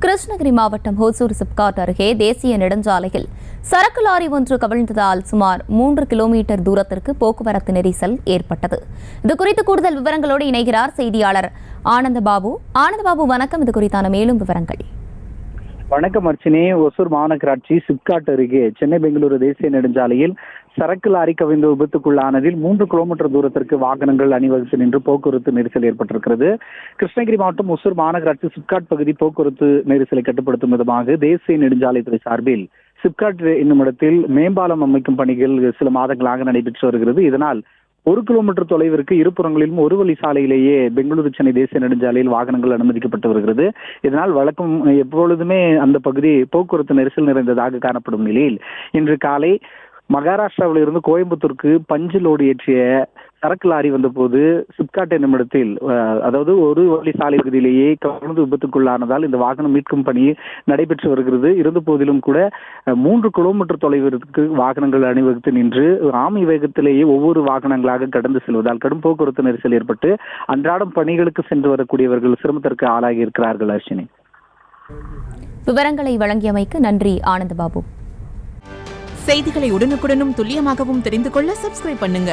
கிருஷ்ணகிரி மாவட்டம் ஹோசூர் சிப்காட் அருகே தேசிய நெடுஞ்சாலையில் சரக்கு லாரி ஒன்று கவிழ்ந்ததால் சுமார் 3 கிலோமீட்டர் தூரத்திற்கு போக்குவரத்து நெரிசல் ஏற்பட்டது. இதுகுறித்து கூடுதல் விவரங்களோடு இணைகிறார் செய்தியாளர் ஆனந்தபாபு. வணக்கம். இது குறித்தான மேலும் விவரங்கள். வணக்கம் அர்ச்சினி. ஒசூர் மாநகராட்சி சிப்காட் அருகே சென்னை பெங்களூரு தேசிய நெடுஞ்சாலையில் சரக்கு லாரி கவிழ்ந்த விபத்துக்குள்ளானதில் 3 கிலோமீட்டர் தூரத்திற்கு வாகனங்கள் அணிவகுத்து நின்று போக்குவரத்து நெரிசல் ஏற்பட்டிருக்கிறது. கிருஷ்ணகிரி மாவட்டம் ஒசூர் மாநகராட்சி சிப்காட் பகுதி போக்குவரத்து நெரிசலை கட்டுப்படுத்தும் விதமாக தேசிய நெடுஞ்சாலைத்துறை சார்பில் சிப்காட் என்னும் இடத்தில் மேம்பாலம் அமைக்கும் பணிகள் சில மாதங்களாக நடைபெற்று வருகிறது. இதனால் 1 கிலோமீட்டர் தொலைவிற்கு இருபுறங்களிலும் ஒரு வழி சாலையிலேயே பெங்களூரு சென்னை தேசிய நெடுஞ்சாலையில் வாகனங்கள் அனுமதிக்கப்பட்டு வருகிறது. இதனால் வழக்கம் எப்பொழுதுமே அந்த பகுதி போக்குவரத்து நெரிசல் நிறைந்ததாக காணப்படும் நிலையில் இன்று காலை மகாராஷ்டிராவில் இருந்து கோயம்புத்தூருக்கு பஞ்சு லோடு ஏற்றிய சரக்கு லாரி வந்தபோது சிப்காட் என்னும் இடத்தில் அதாவது ஒரு வழி சாலை பகுதியிலேயே கவிழ்ந்து விபத்துக்குள்ளானதால் இந்த வாகனம் மீட்கும் பணி நடைபெற்று வருகிறது. இருந்த போதிலும் கூட 3 கிலோமீட்டர் தொலைவிற்கு வாகனங்கள் அணிவகுத்து நின்று ஆமை வேகத்திலேயே ஒவ்வொரு வாகனங்களாக கடந்து செல்வதால் கடும் போக்குவரத்து நெரிசல் ஏற்பட்டு அன்றாடம் பணிகளுக்கு சென்று வரக்கூடியவர்கள் சிரமத்திற்கு ஆளாகி இருக்கிறார்கள். அர்ச்சினி, விவரங்களை வழங்கியமைக்கு நன்றி ஆனந்தபாபு. செய்திகளை உடனுக்குடனும் துல்லியமாகவும் தெரிந்து கொள்ள சப்ஸ்கிரைப் பண்ணுங்க.